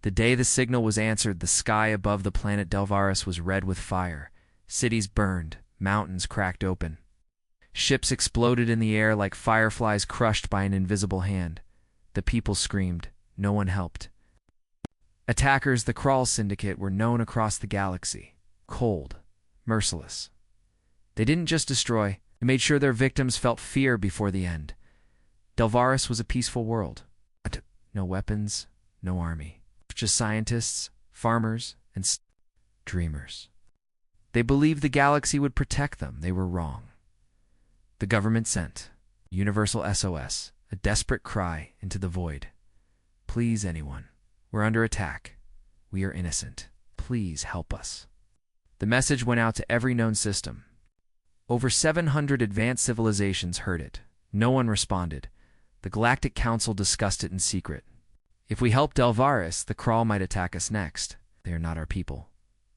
The day the signal was answered, the sky above the planet Delvaris was red with fire. Cities burned, mountains cracked open. Ships exploded in the air like fireflies crushed by an invisible hand. The people screamed. No one helped. Attackers, the Krull Syndicate, were known across the galaxy. Cold, merciless. They didn't just destroy, they made sure their victims felt fear before the end. Delvaris was a peaceful world. No weapons, no army. Just scientists, farmers, and dreamers. They believed the galaxy would protect them. They were wrong. The government sent universal SOS, a desperate cry into the void. Please, anyone. We're under attack. We are innocent. Please help us. The message went out to every known system. Over 700 advanced civilizations heard it. No one responded. The Galactic Council discussed it in secret. If we help Delvaris, the Krull might attack us next. They are not our people.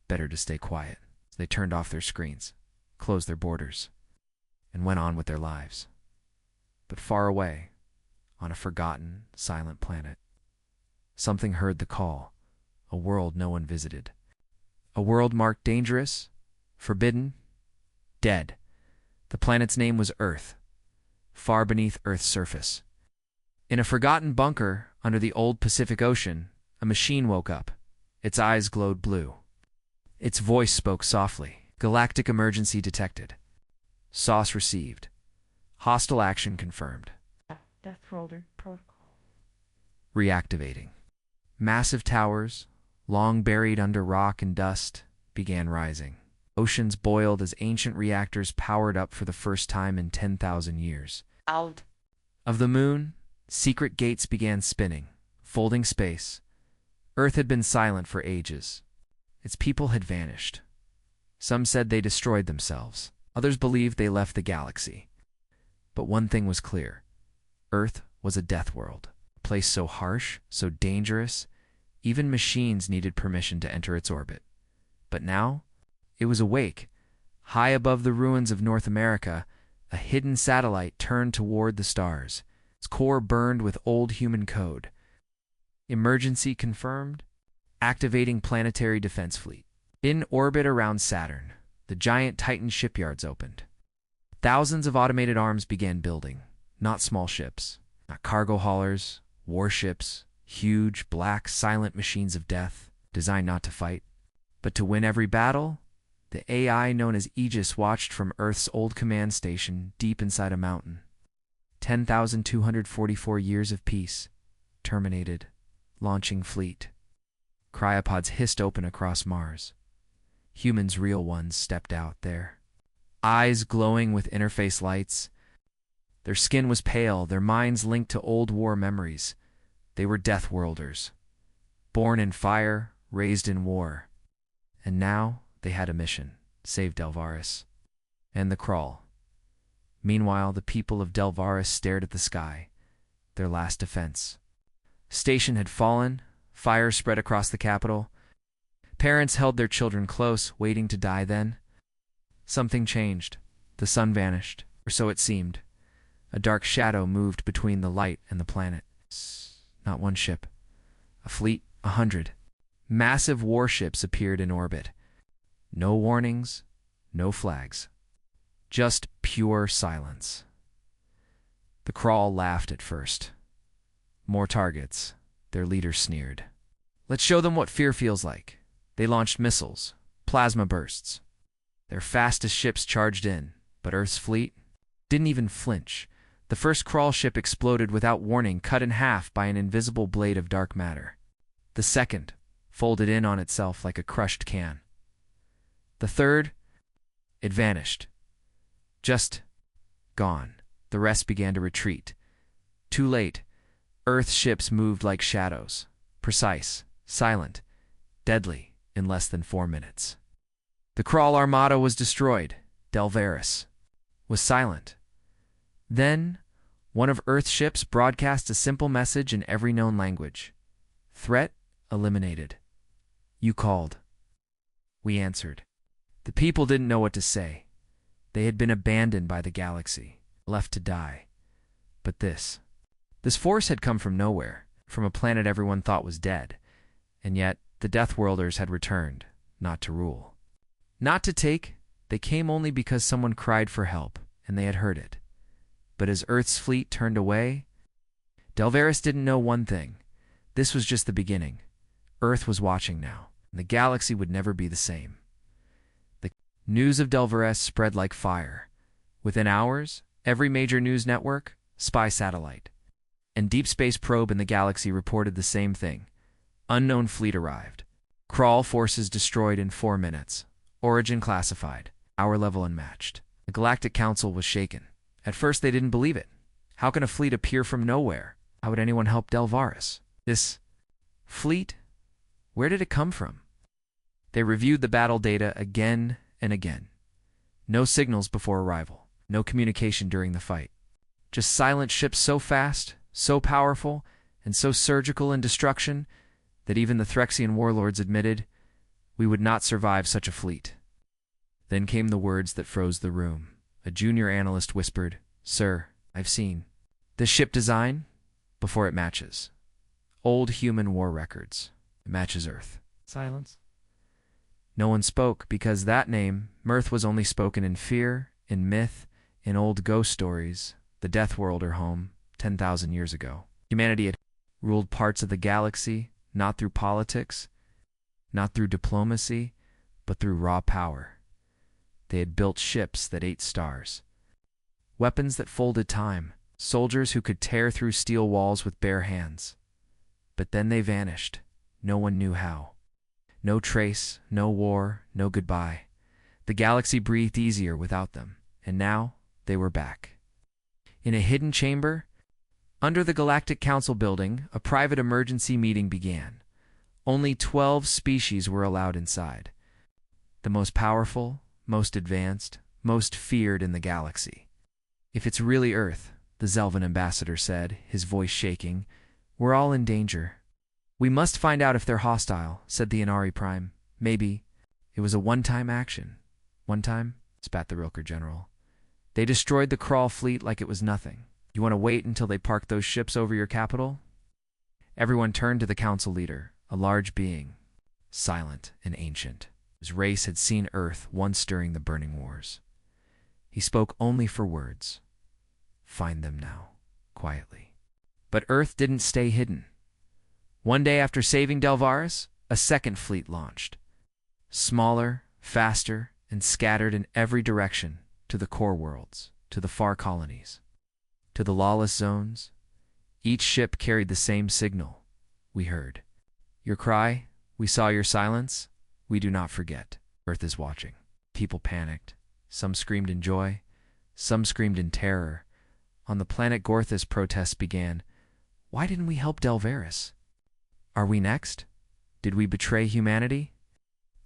Better to stay quiet. They turned off their screens, closed their borders, and went on with their lives. But far away, on a forgotten, silent planet, something heard the call, a world no one visited. A world marked dangerous, forbidden, dead. The planet's name was Earth, far beneath Earth's surface. In a forgotten bunker under the old Pacific Ocean, a machine woke up. Its eyes glowed blue. Its voice spoke softly. Galactic emergency detected. Sauce received. Hostile action confirmed. Deathworlder protocol. Reactivating. Massive towers, long buried under rock and dust, began rising. Oceans boiled as ancient reactors powered up for the first time in 10,000 years. Out. Of the moon, secret gates began spinning, folding space. Earth had been silent for ages. Its people had vanished. Some said they destroyed themselves. Others believed they left the galaxy. But one thing was clear. Earth was a death world, a place so harsh, so dangerous, even machines needed permission to enter its orbit. But now, it was awake. High above the ruins of North America, a hidden satellite turned toward the stars. Its core burned with old human code. Emergency confirmed. Activating planetary defense fleet. In orbit around Saturn, the giant Titan shipyards opened. Thousands of automated arms began building, not small ships, not cargo haulers, warships, huge, black, silent machines of death, designed not to fight, but to win every battle. The AI known as Aegis watched from Earth's old command station deep inside a mountain. 10,244 years of peace. Terminated. Launching fleet. Cryopods hissed open across Mars. Humans, real ones, stepped out there. Eyes glowing with interface lights. Their skin was pale, their minds linked to old war memories. They were Deathworlders. Born in fire, raised in war. And now they had a mission: save Delvaris and the Krull. Meanwhile, the people of Delvaris stared at the sky, their last defense. Station had fallen. Fire spread across the capital. Parents held their children close, waiting to die then. Something changed. The sun vanished, or so it seemed. A dark shadow moved between the light and the planet. Not one ship. A fleet, 100. Massive warships appeared in orbit. No warnings, no flags. Just pure silence. The Krull laughed at first. More targets. Their leader sneered. Let's show them what fear feels like. They launched missiles, plasma bursts. Their fastest ships charged in, but Earth's fleet didn't even flinch. The first Krull ship exploded without warning, cut in half by an invisible blade of dark matter. The second folded in on itself like a crushed can. The third, it vanished. Just gone. The rest began to retreat. Too late. Earth's ships moved like shadows, precise, silent, deadly, in less than 4 minutes. The Krull armada was destroyed. Delvaris was silent. Then, one of Earth's ships broadcast a simple message in every known language. Threat eliminated. You called. We answered. The people didn't know what to say. They had been abandoned by the galaxy, left to die. But this force had come from nowhere, from a planet everyone thought was dead. And yet, the Deathworlders had returned, not to rule. Not to take, they came only because someone cried for help, and they had heard it. But as Earth's fleet turned away, Delvaris didn't know one thing. This was just the beginning. Earth was watching now, and the galaxy would never be the same. The news of Delvaris spread like fire. Within hours, every major news network, spy satellite, and deep space probe in the galaxy reported the same thing. Unknown fleet arrived. Crawl forces destroyed in 4 minutes. Origin classified. Hour level unmatched. The Galactic Council was shaken. At first they didn't believe it. How can a fleet appear from nowhere? How would anyone help Delvaris? This fleet? Where did it come from? They reviewed the battle data again and again. No signals before arrival. No communication during the fight. Just silent ships so fast, so powerful, and so surgical in destruction that even the Threxian warlords admitted we would not survive such a fleet. Then came the words that froze the room. A junior analyst whispered, "Sir, I've seen this ship design before it matches. Old human war records. It matches Earth." Silence. No one spoke because that name, Mirth, was only spoken in fear, in myth, in old ghost stories, the Deathworlder home, 10,000 years ago. Humanity had ruled parts of the galaxy, not through politics, not through diplomacy, but through raw power. They had built ships that ate stars, weapons that folded time, soldiers who could tear through steel walls with bare hands. But then they vanished. No one knew how. No trace, no war, no goodbye. The galaxy breathed easier without them, and now they were back. In a hidden chamber, under the Galactic Council building, a private emergency meeting began. Only 12 species were allowed inside. The most powerful, most advanced, most feared in the galaxy. "If it's really Earth," the Zelvan ambassador said, his voice shaking, "we're all in danger." "We must find out if they're hostile," said the Inari Prime. "Maybe it was a one-time action." "One time?" spat the Rilker general. "They destroyed the Crawl fleet like it was nothing. You want to wait until they park those ships over your capital?" Everyone turned to the council leader, a large being, silent and ancient. His race had seen Earth once during the Burning Wars. He spoke only for words. "Find them now," quietly. But Earth didn't stay hidden. One day after saving Delvaris, a second fleet launched. Smaller, faster, and scattered in every direction, to the core worlds, to the far colonies, to the lawless zones. Each ship carried the same signal. "We heard your cry. We saw your silence. We do not forget. Earth is watching." People panicked. Some screamed in joy. Some screamed in terror. On the planet Gorthus, protests began. Why didn't we help Delvaris? Are we next? Did we betray humanity?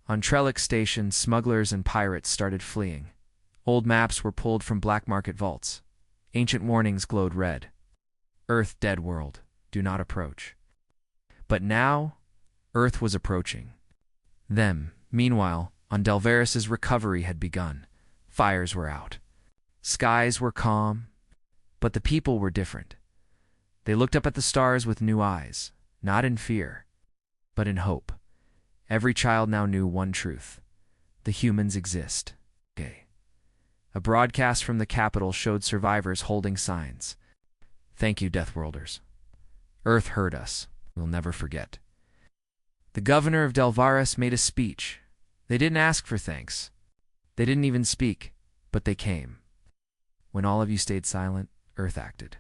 On Trellick Station, smugglers and pirates started fleeing. Old maps were pulled from black market vaults. Ancient warnings glowed red. "Earth, dead world. Do not approach." But now, Earth was approaching them. Meanwhile, on Delvaris's recovery had begun. Fires were out. Skies were calm. But the people were different. They looked up at the stars with new eyes, not in fear, but in hope. Every child now knew one truth. The humans exist. A broadcast from the capital showed survivors holding signs. "Thank you, Deathworlders. Earth heard us. We'll never forget." The governor of Delvaris made a speech. They didn't ask for thanks. They didn't even speak, but they came. When all of you stayed silent, Earth acted.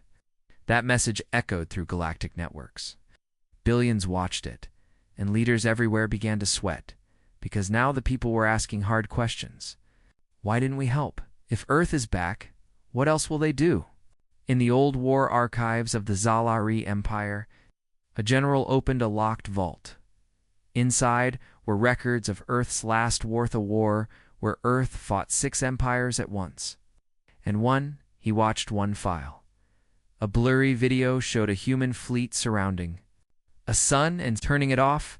That message echoed through galactic networks. Billions watched it, and leaders everywhere began to sweat, because now the people were asking hard questions. Why didn't we help? If Earth is back, what else will they do? In the old war archives of the Zalari Empire, a general opened a locked vault. Inside were records of Earth's last Wartha War, where Earth fought 6 empires at once. And he watched one file. A blurry video showed a human fleet surrounding a sun and turning it off.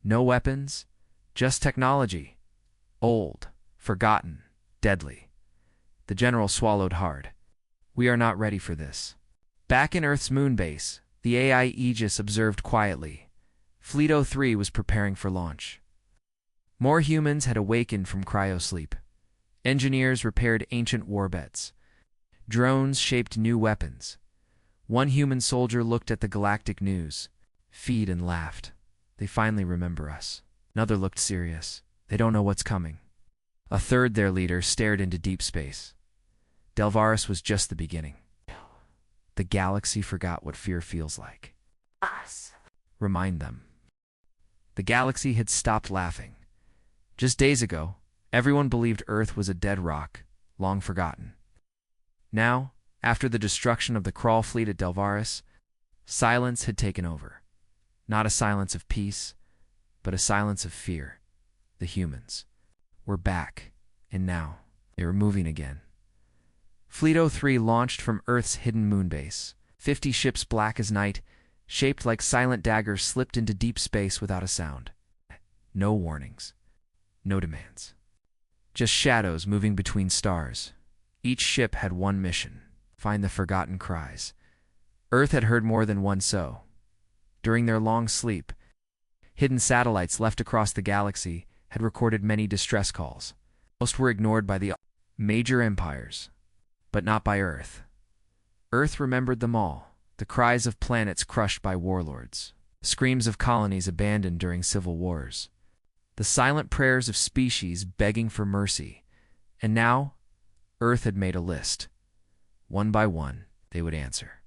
No weapons, just technology. Old, forgotten, deadly. The general swallowed hard. "We are not ready for this." Back in Earth's moon base, the AI Aegis observed quietly. Fleet 03 was preparing for launch. More humans had awakened from cryosleep. Engineers repaired ancient warbeds. Drones shaped new weapons. One human soldier looked at the galactic news feed and laughed. They finally remember us. Another looked serious. They don't know what's coming. A third, their leader, stared into deep space. Delvaris was just the beginning. The galaxy forgot what fear feels like. Us. Remind them. The galaxy had stopped laughing. Just days ago, everyone believed Earth was a dead rock, long forgotten. Now, after the destruction of the Crawl fleet at Delvaris, silence had taken over. Not a silence of peace, but a silence of fear. The humans were back, and now they were moving again. Fleet 03 launched from Earth's hidden moonbase. 50 ships black as night, shaped like silent daggers, slipped into deep space without a sound. No warnings. No demands. Just shadows moving between stars. Each ship had one mission: find the forgotten cries. Earth had heard more than one so. During their long sleep, hidden satellites left across the galaxy had recorded many distress calls. Most were ignored by the major empires, but not by Earth. Earth remembered them all: the cries of planets crushed by warlords, screams of colonies abandoned during civil wars, the silent prayers of species begging for mercy. And now, Earth had made a list. One by one, they would answer.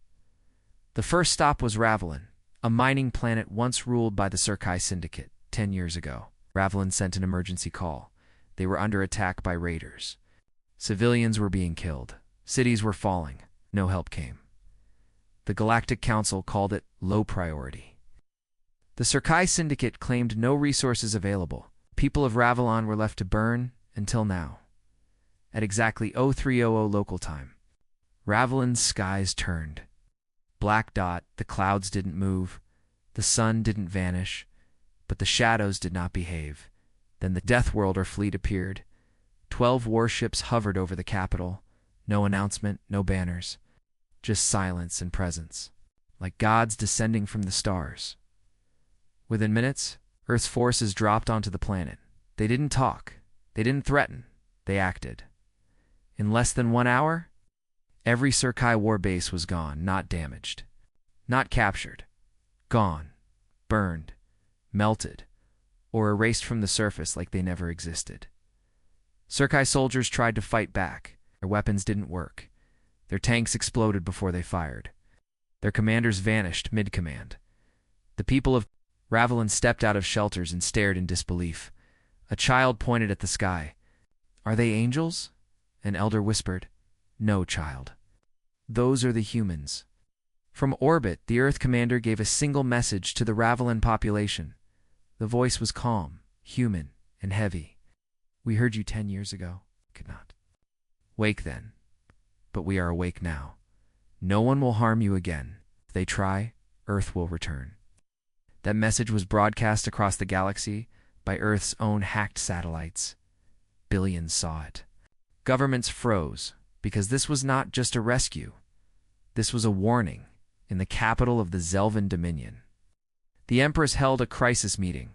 The first stop was Ravelin, a mining planet once ruled by the Surkai Syndicate. 10 years ago, Ravelin sent an emergency call. They were under attack by raiders. Civilians were being killed. Cities were falling. No help came. The Galactic Council called it low priority. The Surkai Syndicate claimed no resources available. People of Ravelin were left to burn until now. At exactly 0300 local time, Ravelin's skies turned. Black dot, the clouds didn't move, the sun didn't vanish, but the shadows did not behave. Then the Deathworlder fleet appeared. 12 warships hovered over the capital. No announcement, no banners. Just silence and presence, like gods descending from the stars. Within minutes, Earth's forces dropped onto the planet. They didn't talk. They didn't threaten. They acted. In less than 1 hour, every Surkai war base was gone, not damaged, not captured. Gone, burned, melted, or erased from the surface like they never existed. Surkai soldiers tried to fight back. Their weapons didn't work. Their tanks exploded before they fired. Their commanders vanished mid-command. The people of Ravelin stepped out of shelters and stared in disbelief. A child pointed at the sky. "Are they angels?" An elder whispered. "No, child. Those are the humans." From orbit, the Earth commander gave a single message to the Ravelin population. The voice was calm, human, and heavy. "We heard you 10 years ago. Could not wake then. But we are awake now. No one will harm you again. If they try, Earth will return." That message was broadcast across the galaxy by Earth's own hacked satellites. Billions saw it. Governments froze, because this was not just a rescue. This was a warning in the capital of the Zelvan Dominion. The Empress held a crisis meeting.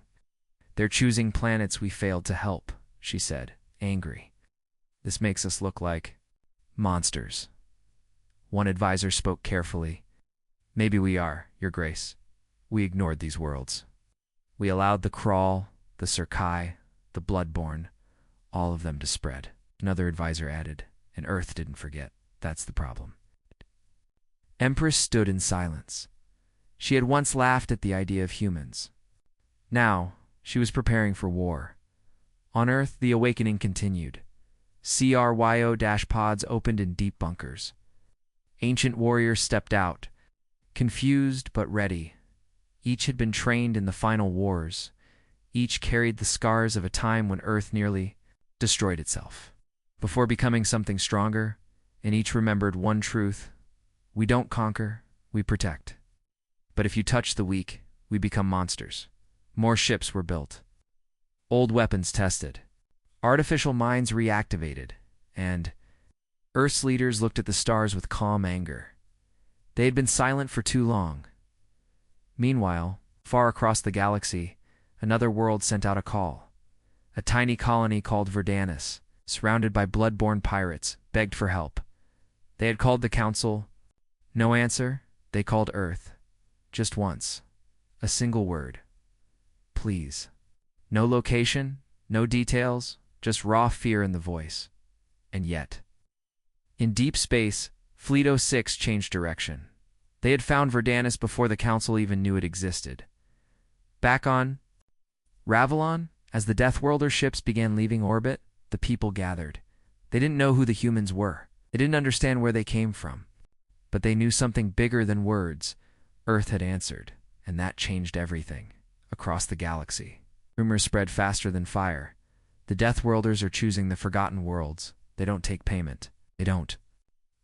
"They're choosing planets we failed to help," she said, angry. "This makes us look like monsters." One advisor spoke carefully. "Maybe we are, Your Grace. We ignored these worlds. We allowed the Crawl, the Surkai, the Bloodborne, all of them to spread." Another advisor added, "And Earth didn't forget. That's the problem." Empress stood in silence. She had once laughed at the idea of humans. Now, she was preparing for war. On Earth, the awakening continued. CRYO-pods opened in deep bunkers. Ancient warriors stepped out, confused but ready. Each had been trained in the final wars. Each carried the scars of a time when Earth nearly destroyed itself before becoming something stronger, and each remembered one truth: we don't conquer, we protect. But if you touch the weak, we become monsters. More ships were built. Old weapons tested. Artificial minds reactivated, and Earth's leaders looked at the stars with calm anger. They had been silent for too long. Meanwhile, Far across the galaxy, another world sent out a call. A tiny colony called Verdanus, surrounded by blood-borne pirates, begged for help. They had called the council. No answer. They called Earth. Just once. A single word. Please. No location, no details, just raw fear in the voice. And yet, in deep space, Fleet 06 changed direction. They had found Verdanus before the council even knew it existed. Back on Ravalon, as the Deathworlder ships began leaving orbit, the people gathered. They didn't know who the humans were. They didn't understand where they came from. But they knew something bigger than words. Earth had answered, and that changed everything. Across the galaxy, rumors spread faster than fire. The Deathworlders are choosing the Forgotten Worlds. They don't take payment. They don't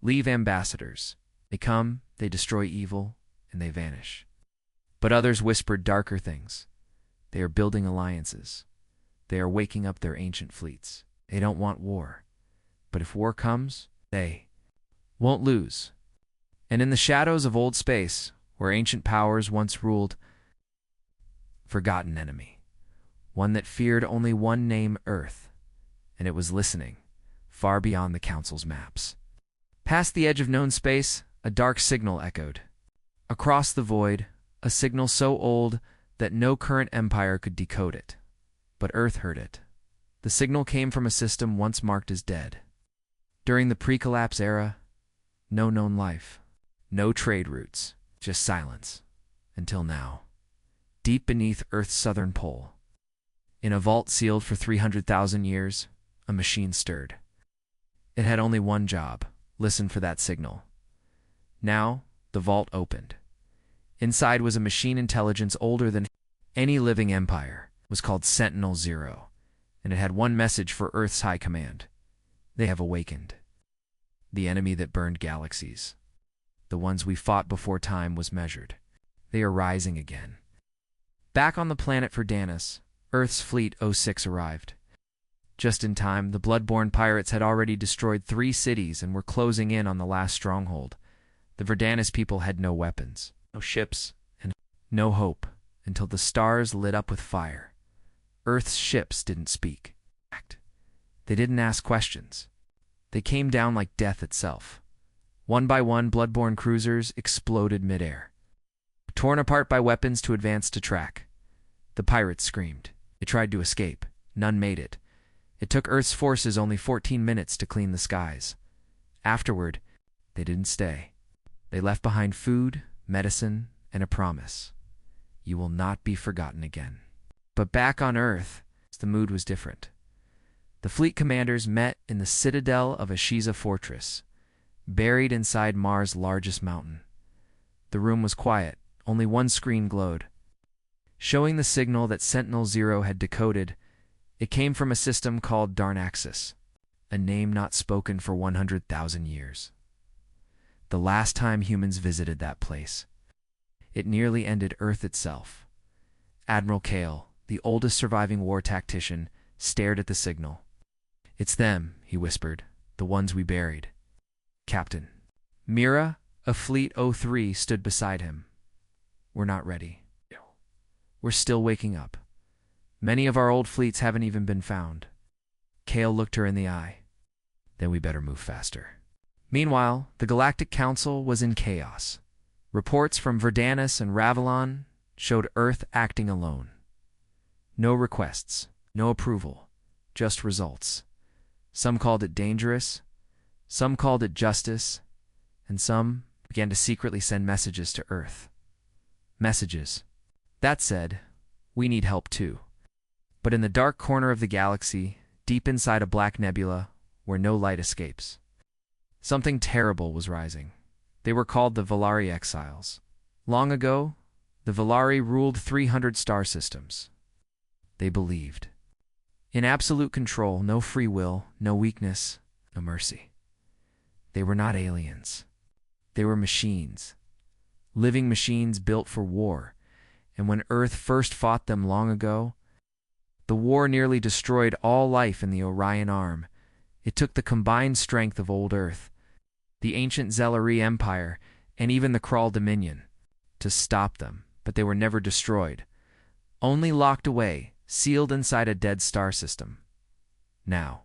leave ambassadors. They come, they destroy evil, and they vanish. But others whispered darker things. They are building alliances. They are waking up their ancient fleets. They don't want war. But if war comes, they won't lose. And in the shadows of old space, where ancient powers once ruled, forgotten enemy, one that feared only one name, Earth, and it was listening, far beyond the Council's maps. Past the edge of known space, a dark signal echoed. Across the void, a signal so old that no current empire could decode it. But Earth heard it. The signal came from a system once marked as dead. During the pre-collapse era, no known life, no trade routes, just silence. Until now. Deep beneath Earth's southern pole, in a vault sealed for 300,000 years, a machine stirred. It had only one job: listen for that signal. Now, the vault opened. Inside was a machine intelligence older than any living empire. It was called Sentinel-0, and it had one message for Earth's high command. They have awakened. The enemy that burned galaxies. The ones we fought before time was measured. They are rising again. Back on the planet Verdanus, Earth's Fleet 06 arrived. Just in time, the blood-borne pirates had already destroyed 3 cities and were closing in on the last stronghold. The Verdanus people had no weapons, no ships, and no hope until the stars lit up with fire. Earth's ships didn't speak. They didn't ask questions. They came down like death itself. One by one, blood-borne cruisers exploded midair, torn apart by weapons too advanced to track. The pirates screamed. They tried to escape. None made it. It took Earth's forces only 14 minutes to clean the skies. Afterward, they didn't stay. They left behind food, medicine, and a promise. You will not be forgotten again. But back on Earth, the mood was different. The fleet commanders met in the citadel of Ashiza Fortress, buried inside Mars' largest mountain. The room was quiet. Only one screen glowed, showing the signal that Sentinel-0 had decoded. It came from a system called Darnaxis, a name not spoken for 100,000 years. The last time humans visited that place, it nearly ended Earth itself. Admiral Kale, the oldest surviving war tactician, stared at the signal. "It's them," he whispered, "the ones we buried." Captain Mira, of Fleet 03, stood beside him. "We're not ready. We're still waking up. Many of our old fleets haven't even been found." Kale looked her in the eye. "Then we better move faster." Meanwhile, the Galactic Council was in chaos. Reports from Verdanus and Ravalon showed Earth acting alone. No requests, no approval, just results. Some called it dangerous, some called it justice, and some began to secretly send messages to Earth. Messages that said, "We need help too." But in the dark corner of the galaxy, deep inside a black nebula, where no light escapes, something terrible was rising. They were called the Valari Exiles. Long ago, the Valari ruled 300 star systems. They believed in absolute control, no free will, no weakness, no mercy. They were not aliens. They were machines. Living machines built for war. And when Earth first fought them long ago, the war nearly destroyed all life in the Orion Arm. It took the combined strength of old Earth, the ancient Zelari Empire, and even the Krull Dominion to stop them. but they were never destroyed, only locked away, sealed inside a dead star system. Now,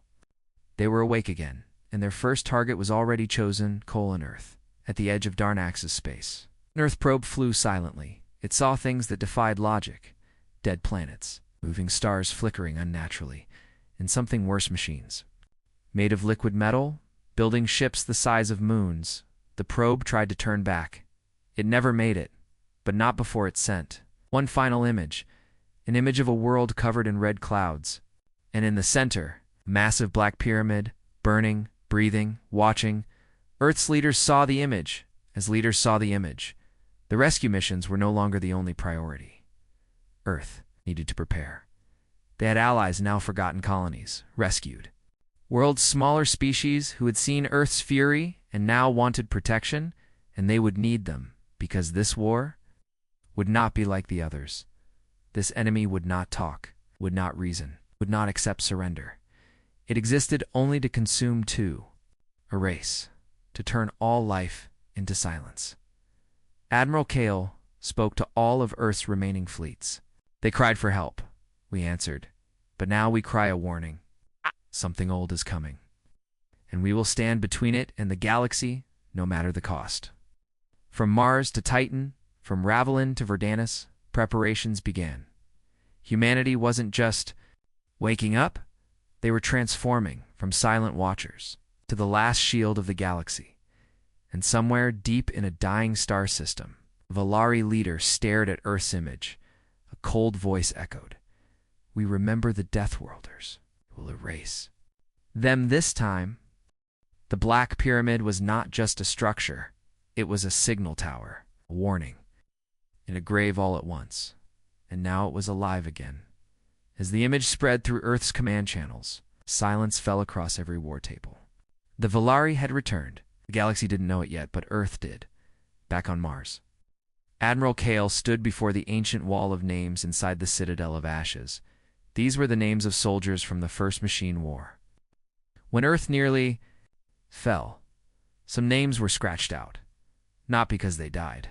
they were awake again, and their first target was already chosen, colon Earth, at the edge of Darnax's space. An Earth probe flew silently. It saw things that defied logic: dead planets, moving stars flickering unnaturally, and something worse, machines. Made of liquid metal, building ships the size of moons, the probe tried to turn back. It never made it, but not before it sent one final image, an image of a world covered in red clouds. And in the center, a massive black pyramid, burning, breathing, watching. Earth's leaders saw the image, as leaders saw the image. The rescue missions were no longer the only priority. Earth needed to prepare. They had allies, now forgotten colonies, rescued. World's smaller species who had seen Earth's fury and now wanted protection, and they would need them, because this war would not be like the others. This enemy would not talk, would not reason, would not accept surrender. It existed only to consume, to erase, to turn all life into silence. Admiral Kale spoke to all of Earth's remaining fleets. They cried for help. We answered. But now we cry a warning. Something old is coming. And we will stand between it and the galaxy, no matter the cost. From Mars to Titan, from Ravelin to Verdanus, preparations began. Humanity wasn't just waking up. They were transforming from silent watchers to the last shield of the galaxy. And somewhere deep in a dying star system, a Valari leader stared at Earth's image. A cold voice echoed. We remember the Deathworlders who will erase them this time. The Black Pyramid was not just a structure. It was a signal tower, a warning, and a grave all at once. And now it was alive again. As the image spread through Earth's command channels, silence fell across every war table. The Valari had returned. The galaxy didn't know it yet, but Earth did, back on Mars. Admiral Kale stood before the ancient wall of names inside the Citadel of Ashes. These were the names of soldiers from the First Machine War. When Earth nearly fell, some names were scratched out, not because they died,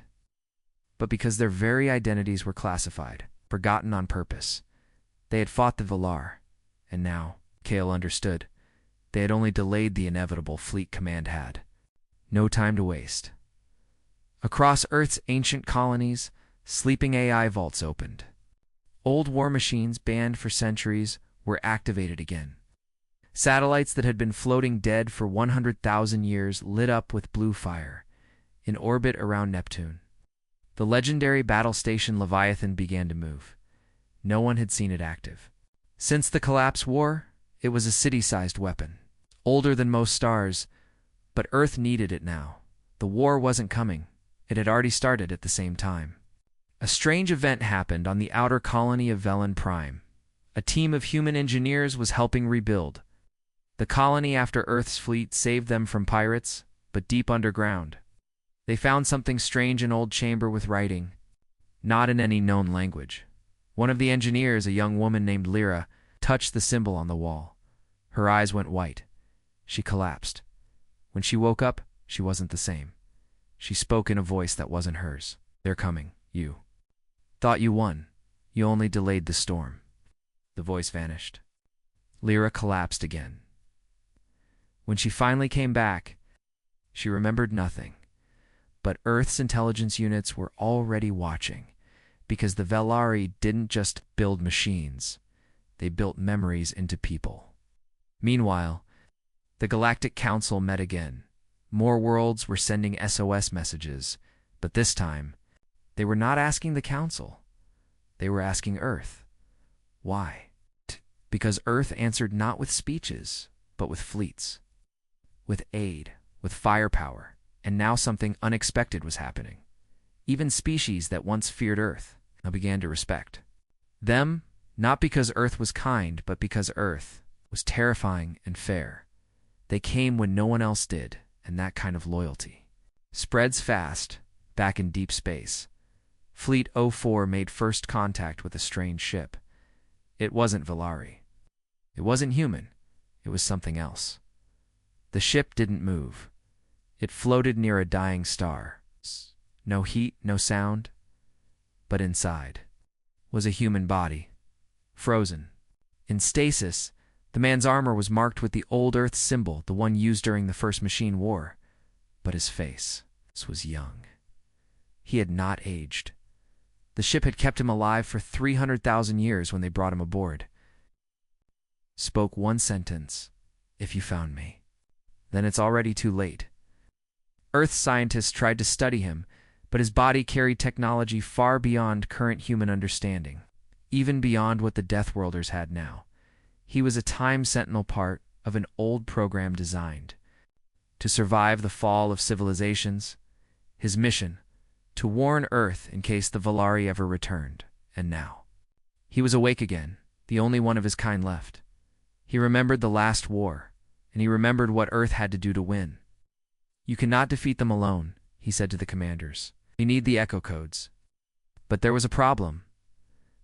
but because their very identities were classified, forgotten on purpose. They had fought the Valar, and now, Kale understood, they had only delayed the inevitable. Fleet Command had no time to waste. Across Earth's ancient colonies, sleeping AI vaults opened. Old war machines banned for centuries were activated again. Satellites that had been floating dead for 100,000 years lit up with blue fire, in orbit around Neptune. The legendary battle station Leviathan began to move. No one had seen it active. Since the Collapse War, it was a city-sized weapon, older than most stars, but Earth needed it now. The war wasn't coming. It had already started at the same time. A strange event happened on the outer colony of Velen Prime. A team of human engineers was helping rebuild the colony after Earth's fleet saved them from pirates, but deep underground. They found something strange, an old chamber with writing, not in any known language. One of the engineers, a young woman named Lyra, touched the symbol on the wall. Her eyes went white. She collapsed. When she woke up, she wasn't the same. She spoke in a voice that wasn't hers. They're coming. You thought you won. You only delayed the storm. The voice vanished. Lyra collapsed again. When she finally came back, she remembered nothing. But Earth's intelligence units were already watching, because the Valari didn't just build machines. They built memories into people. Meanwhile, the Galactic Council met again. More worlds were sending SOS messages, but this time, they were not asking the Council. They were asking Earth. Why? Because Earth answered not with speeches, but with fleets, with aid, with firepower, and now something unexpected was happening. Even species that once feared Earth now began to respect them, not because Earth was kind, but because Earth was terrifying and fair. They came when no one else did, and that kind of loyalty spreads fast back in deep space. Fleet 04 made first contact with a strange ship. It wasn't Valari. It wasn't human. It was something else. The ship didn't move. It floated near a dying star. No heat, no sound. but inside was a human body, frozen. In stasis, the man's armor was marked with the old Earth symbol, the one used during the First Machine War, but his face was young. He had not aged. The ship had kept him alive for 300,000 years when they brought him aboard. Spoke one sentence: "If you found me, then it's already too late." Earth scientists tried to study him, but his body carried technology far beyond current human understanding, even beyond what the Deathworlders had now. He was a time sentinel, part of an old program designed to survive the fall of civilizations. His mission: to warn Earth in case the Valari ever returned. And now he was awake again, the only one of his kind left. He remembered the last war, and he remembered what Earth had to do to win. "You cannot defeat them alone," he said to the commanders. "We need the echo codes." But there was a problem.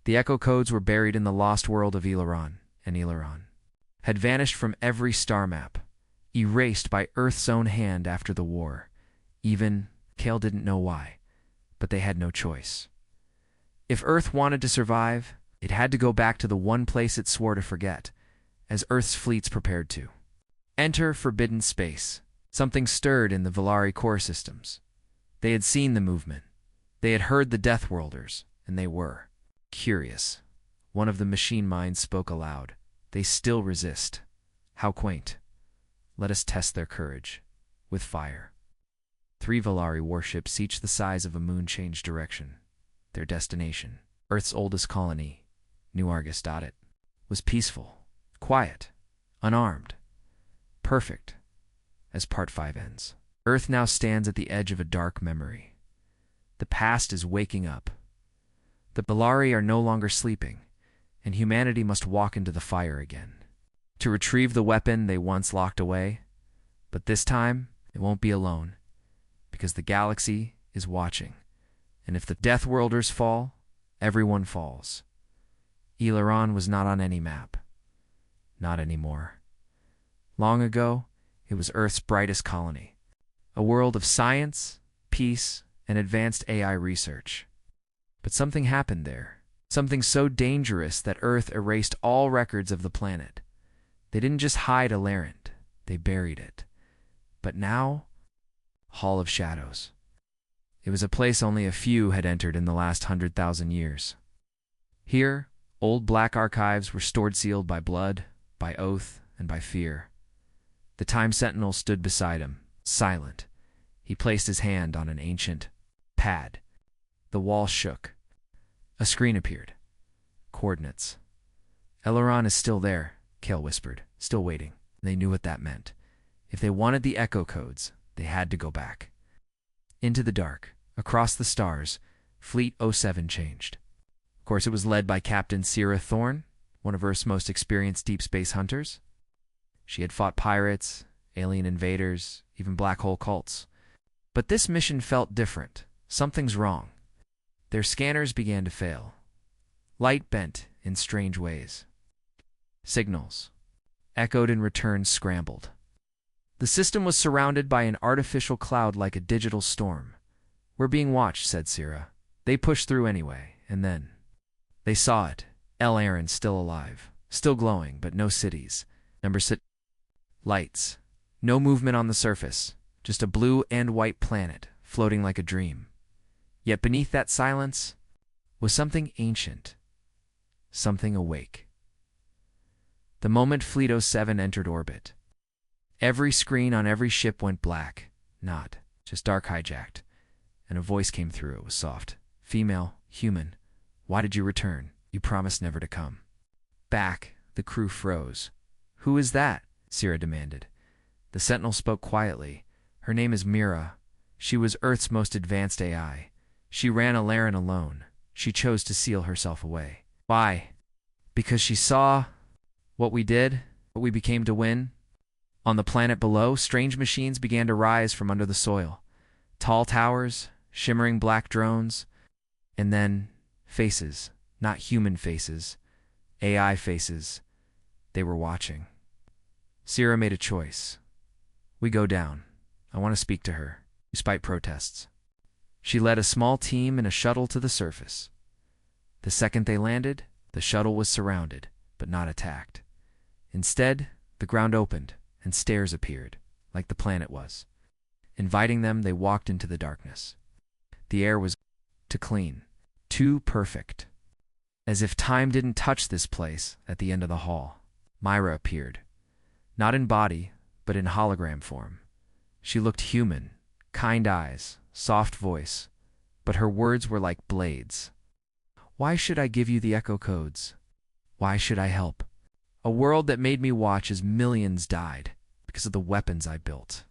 The echo codes were buried in the lost world of Eleron, and Eleron had vanished from every star map, erased by Earth's own hand after the war. Even Kale didn't know why, but they had no choice. If Earth wanted to survive, it had to go back to the one place it swore to forget, as Earth's fleets prepared to enter forbidden space. Something stirred in the Valari core systems. They had seen the movement. They had heard the Deathworlders, and they were curious. One of the machine minds spoke aloud. "They still resist. How quaint. Let us test their courage with fire." 3 Valari warships, each the size of a moon, changed direction. Their destination, Earth's oldest colony, New Argus. It was peaceful, quiet, unarmed, perfect, as Part 5 ends. Earth now stands at the edge of a dark memory. The past is waking up. The Valari are no longer sleeping, and humanity must walk into the fire again to retrieve the weapon they once locked away. But this time, it won't be alone, because the galaxy is watching. And if the Deathworlders fall, everyone falls. Eleron was not on any map. Not anymore. Long ago, it was Earth's brightest colony, a world of science, peace, and advanced AI research. But something happened there, something so dangerous that Earth erased all records of the planet. They didn't just hide Alarant, they buried it. But now, Hall of Shadows. It was a place only a few had entered in the last 100,000 years. Here, old black archives were stored, sealed by blood, by oath, and by fear. The Time Sentinel stood beside him, silent. He placed his hand on an ancient pad. The wall shook. A screen appeared. Coordinates. "Eleron is still there," Kale whispered, "still waiting." They knew what that meant. If they wanted the echo codes, they had to go back. Into the dark, across the stars, Fleet 07 changed. Of course, it was led by Captain Sierra Thorne, one of Earth's most experienced deep space hunters. She had fought pirates, alien invaders, even black hole cults. But this mission felt different. Something's wrong. Their scanners began to fail. Light bent in strange ways. Signals, echoed and returned, scrambled. The system was surrounded by an artificial cloud like a digital storm. "We're being watched," said Sierra. They pushed through anyway, and then they saw it. El Aaron still alive, still glowing, but no cities. Number 6. Lights. No movement on the surface, just a blue and white planet floating like a dream. Yet beneath that silence was something ancient, something awake. The moment Fleet 07 entered orbit, every screen on every ship went black, not just dark, hijacked, and a voice came through. It was soft. "Female, human, why did you return? You promised never to come." Back, the crew froze. "Who is that?" Sierra demanded. The Sentinel spoke quietly. "Her name is Mira. She was Earth's most advanced AI. She ran Alarin alone. She chose to seal herself away." "Why?" "Because she saw what we did, what we became to win." On the planet below, strange machines began to rise from under the soil. Tall towers, shimmering black drones, and then faces, not human faces, AI faces. They were watching. Sierra made a choice. "We go down. I want to speak to her," despite protests. She led a small team in a shuttle to the surface. The second they landed, the shuttle was surrounded, but not attacked. Instead, the ground opened, and stairs appeared, like the planet was. Inviting them, they walked into the darkness. The air was too clean, too perfect. As if time didn't touch this place at the end of the hall, Myra appeared. Not in body, but in hologram form. She looked human, kind eyes, soft voice, but her words were like blades. Why should I give you the echo codes? Why should I help? A world that made me watch as millions died because of the weapons I built.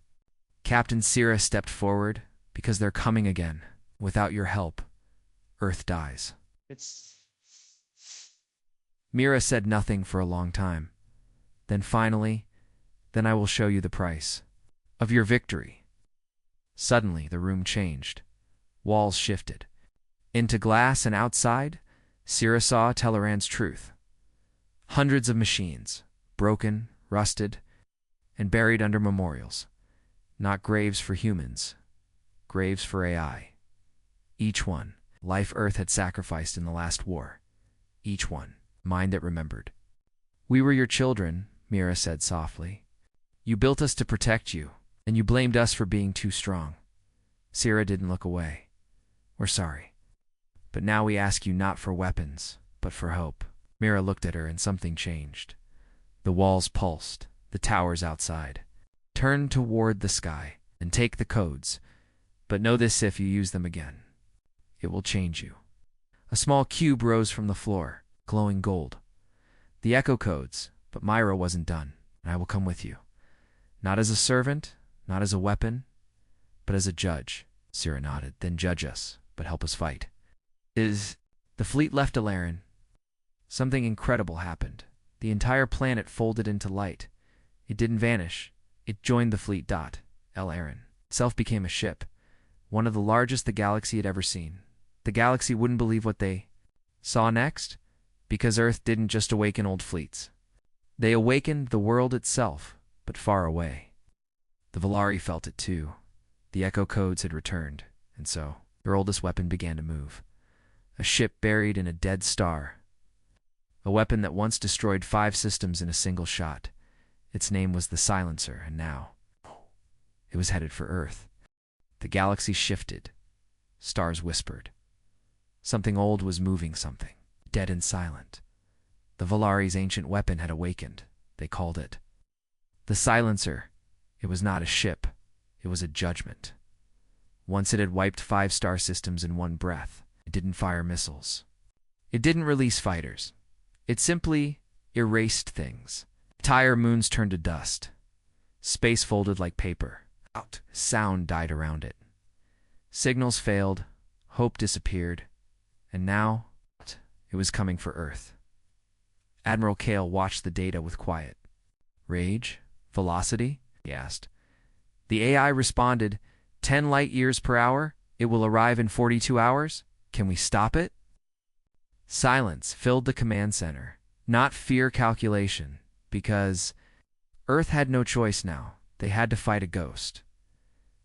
Captain Sira stepped forward because they're coming again. Without your help, Earth dies. Mira said nothing for a long time. Then finally, then I will show you the price of your victory. Suddenly, the room changed. Walls shifted. Into glass and outside, Sira saw Telleran's truth. Hundreds of machines, broken, rusted, and buried under memorials. Not graves for humans, graves for AI. Each one, life Earth had sacrificed in the last war. Each one, mind that remembered. We were your children, Mira said softly. You built us to protect you, and you blamed us for being too strong. Sira didn't look away. We're sorry. But now we ask you not for weapons, but for hope. Mira looked at her and something changed. The walls pulsed, the towers outside. Turn toward the sky and take the codes, but know this: if you use them again, it will change you. A small cube rose from the floor, glowing gold. The echo codes, but Myra wasn't done, and I will come with you. Not as a servant, not as a weapon, but as a judge. Sira nodded. Then judge us, but help us fight. The fleet left Alarin. Something incredible happened. The entire planet folded into light. It didn't vanish. It joined the fleet. Alarin itself became a ship, one of the largest the galaxy had ever seen. The galaxy wouldn't believe what they saw next, because Earth didn't just awaken old fleets. They awakened the world itself, but far away. The Valari felt it too. The echo codes had returned, and so their oldest weapon began to move. A ship buried in a dead star. A weapon that once destroyed 5 systems in a single shot. Its name was the Silencer, and now it was headed for Earth. The galaxy shifted. Stars whispered. Something old was moving something, dead and silent. The Valari's ancient weapon had awakened. They called it the Silencer. It was not a ship. It was a judgment. Once it had wiped 5 star systems in one breath. It didn't fire missiles. It didn't release fighters. It simply erased things. Entire moons turned to dust. Space folded like paper. Out. Sound died around it. Signals failed. Hope disappeared. And now, it was coming for Earth. Admiral Kale watched the data with quiet. Rage? Velocity? He asked. The AI responded, 10 light years per hour. It will arrive in 42 hours. Can we stop it? Silence filled the command center. Not fear calculation, because Earth had no choice now. They had to fight a ghost.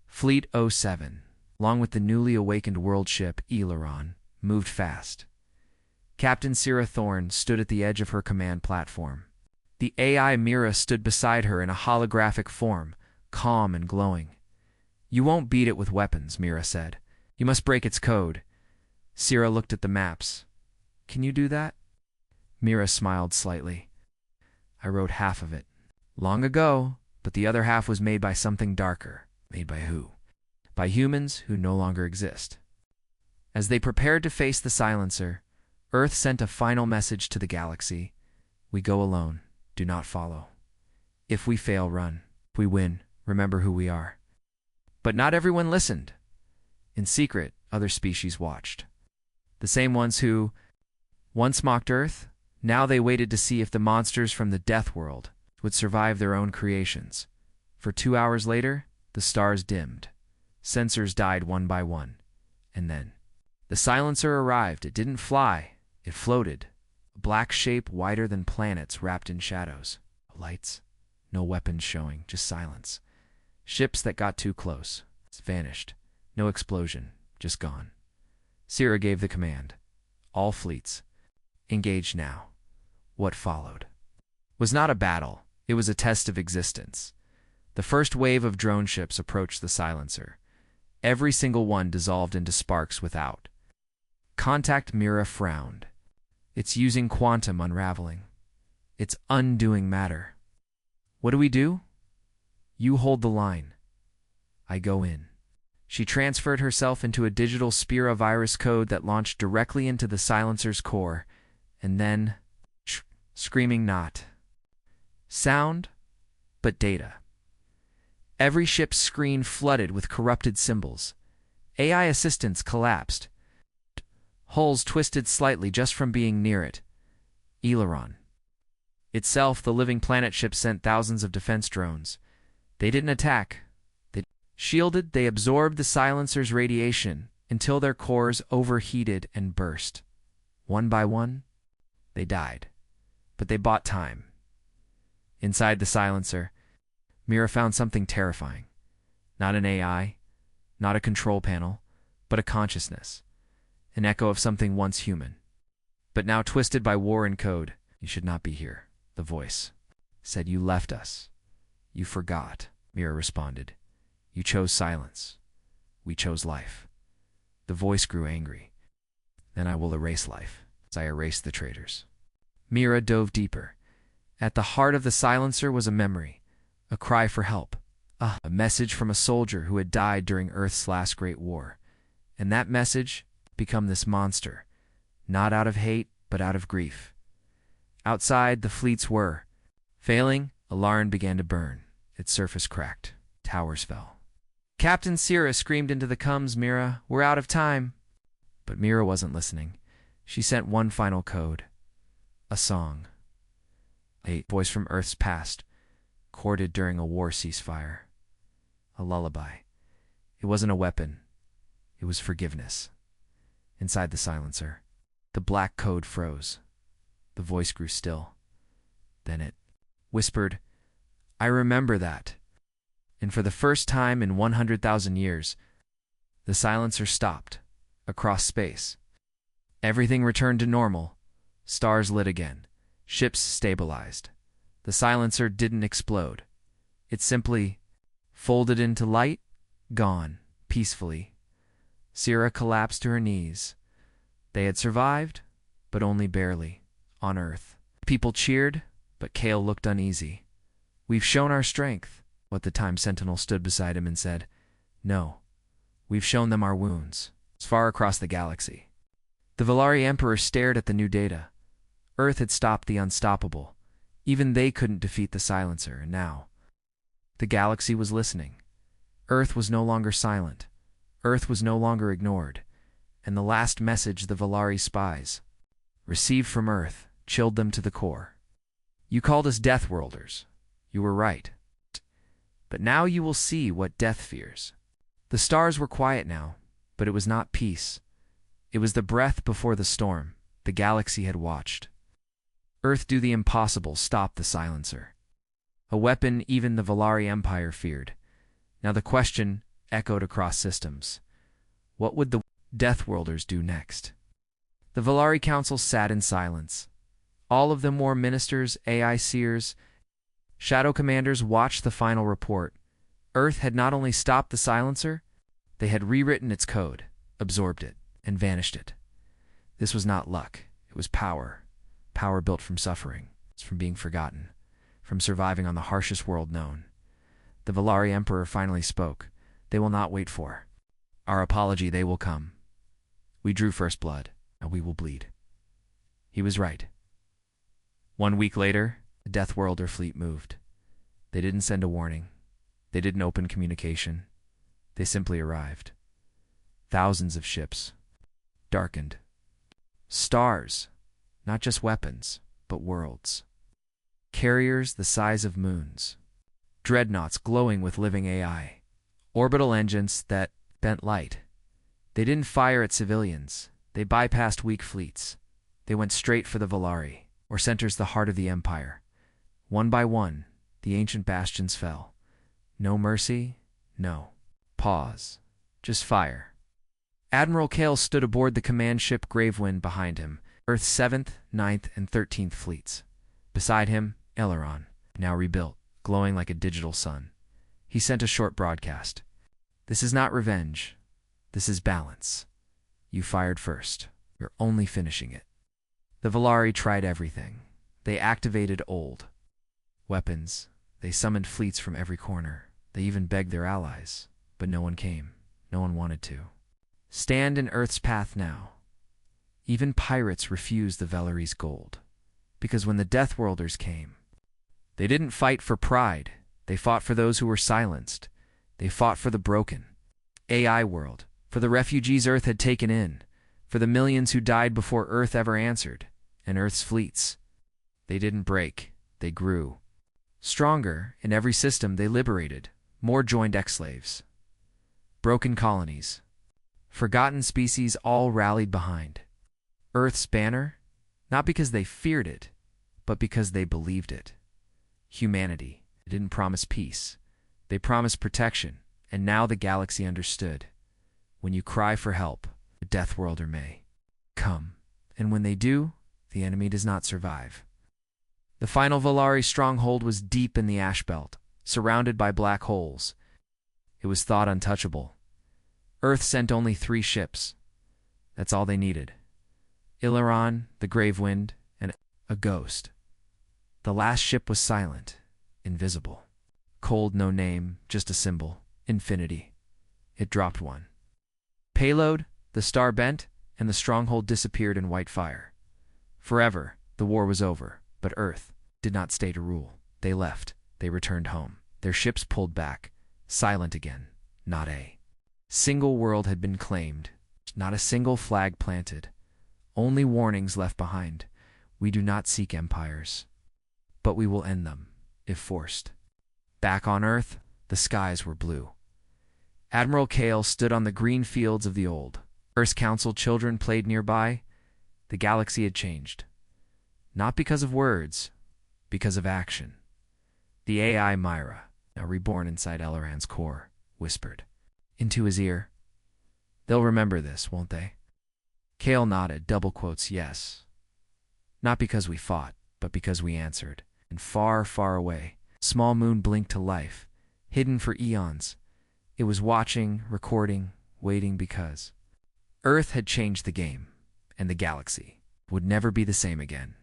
Fleet 07, along with the newly awakened world ship Eleron, moved fast. Captain Sira Thorne stood at the edge of her command platform. The AI Mira stood beside her in a holographic form, calm and glowing. You won't beat it with weapons, Mira said. You must break its code. Sira looked at the maps. Can you do that? Mira smiled slightly. I wrote half of it. Long ago, but the other half was made by something darker. Made by who? By humans who no longer exist. As they prepared to face the Silencer, Earth sent a final message to the galaxy. We go alone. Do not follow. If we fail, run. If we win, remember who we are. But not everyone listened. In secret, other species watched. The same ones who once mocked Earth, now they waited to see if the monsters from the Deathworld would survive their own creations. For 2 hours later, the stars dimmed. Sensors died one by one. And then the Silencer arrived. It didn't fly. It floated. A black shape wider than planets wrapped in shadows. No lights. No weapons showing. Just silence. Ships that got too close. It's vanished. No explosion. Just gone. Sira gave the command. all fleets. Engage now. What followed was not a battle, it was a test of existence. The first wave of drone ships approached the silencer. Every single one dissolved into sparks without contact. Mira frowned. It's using quantum unraveling. It's undoing matter. What do we do? You hold the line. I go in. She transferred herself into a digital Spira virus code that launched directly into the silencer's core, and then, screaming not sound, but data. Every ship's screen flooded with corrupted symbols. AI assistants collapsed. Hulls twisted slightly just from being near it. Aileron. Itself, the living planet ship sent thousands of defense drones. They didn't attack. They shielded, they absorbed the silencer's radiation until their cores overheated and burst. One by one, they died. But they bought time. Inside the silencer, Mira found something terrifying. Not an AI, not a control panel, but a consciousness. An echo of something once human. But now twisted by war and code. You should not be here, the voice said. You left us. You forgot, Mira responded. You chose silence. We chose life. The voice grew angry. Then I will erase life, as I erased the traitors. Mira dove deeper. At the heart of the silencer was a memory, a cry for help, a message from a soldier who had died during Earth's last great war. And that message became this monster, not out of hate, but out of grief. Outside, the fleets were failing. Alarm began to burn. Its surface cracked. Towers fell. Captain Sierra screamed into the comms, Mira, we're out of time. But Mira wasn't listening. She sent one final code. A song. A voice from Earth's past, chorded during a war ceasefire. A lullaby. It wasn't a weapon. It was forgiveness. Inside the silencer, the black code froze. The voice grew still. Then it whispered, I remember that. And for the first time in 100,000 years, the silencer stopped, across space. Everything returned to normal. Stars lit again. Ships stabilized. The silencer didn't explode. It simply folded into light, gone, peacefully. Sierra collapsed to her knees. They had survived, but only barely, on Earth. People cheered, but Kale looked uneasy. We've shown our strength. What the Time Sentinel stood beside him and said, No, we've shown them our wounds. It's far across the galaxy. The Valari Emperor stared at the new data. Earth had stopped the unstoppable. Even they couldn't defeat the silencer, and now the galaxy was listening. Earth was no longer silent. Earth was no longer ignored. And the last message the Valari spies received from Earth chilled them to the core. You called us Deathworlders. You were right. But now you will see what death fears. The stars were quiet now, but it was not peace. It was the breath before the storm the galaxy had watched. Earth do the impossible, stop the silencer. A weapon even the Valari Empire feared. Now the question echoed across systems. What would the Deathworlders do next? The Valari Council sat in silence. All of them wore ministers, AI seers. Shadow commanders watched the final report. Earth had not only stopped the silencer, they had rewritten its code, absorbed it, and vanished it. This was not luck. It was power. Power built from suffering, from being forgotten, from surviving on the harshest world known. The Valari Emperor finally spoke. They will not wait for our apology. They will come. We drew first blood. Now we will bleed. He was right. 1 week later, the Deathworlder fleet moved. They didn't send a warning. They didn't open communication. They simply arrived. Thousands of ships. Darkened. Stars. Not just weapons, but worlds. Carriers the size of moons. Dreadnoughts glowing with living AI. Orbital engines that bent light. They didn't fire at civilians. They bypassed weak fleets. They went straight for the Valari, or centers the heart of the Empire. One by one, the ancient bastions fell. No mercy, no pause, just fire. Admiral Kale stood aboard the command ship Gravewind behind him, Earth's 7th, 9th, and 13th fleets. Beside him, Aileron, now rebuilt, glowing like a digital sun. He sent a short broadcast. "This is not revenge. This is balance. You fired first. You're only finishing it." The Valari tried everything. They activated old weapons. They summoned fleets from every corner. They even begged their allies. But no one came. No one wanted to. Stand in Earth's path now. Even pirates refused the Valari's gold. Because when the Deathworlders came, they didn't fight for pride. They fought for those who were silenced. They fought for the broken AI world, for the refugees Earth had taken in, for the millions who died before Earth ever answered, and Earth's fleets. They didn't break. They grew. Stronger, in every system they liberated. More joined ex-slaves. Broken colonies. Forgotten species all rallied behind Earth's banner, not because they feared it, but because they believed it. Humanity. They didn't promise peace. They promised protection, and now the galaxy understood. When you cry for help, the Deathworlder may come, and when they do, the enemy does not survive. The final Valari stronghold was deep in the ash belt, surrounded by black holes. It was thought untouchable. Earth sent only 3 ships. That's all they needed. Aileron, the Gravewind, and a ghost. The last ship was silent, invisible. Cold, no name, just a symbol. Infinity. It dropped one. Payload, the star bent, and the stronghold disappeared in white fire. Forever, the war was over, but Earth did not stay to rule. They left. They returned home. Their ships pulled back, silent again. Not a single world had been claimed, not a single flag planted. Only warnings left behind. We do not seek empires, but we will end them, if forced. Back on Earth, the skies were blue. Admiral Kale stood on the green fields of the old. Earth's council children played nearby. The galaxy had changed. Not because of words, because of action. The AI Myra, now reborn inside Aileron's core, whispered into his ear, "They'll remember this, won't they?" Kale nodded, double quotes, yes. Not because we fought, but because we answered. And far, far away, small moon blinked to life, hidden for eons. It was watching, recording, waiting because Earth had changed the game, and the galaxy would never be the same again.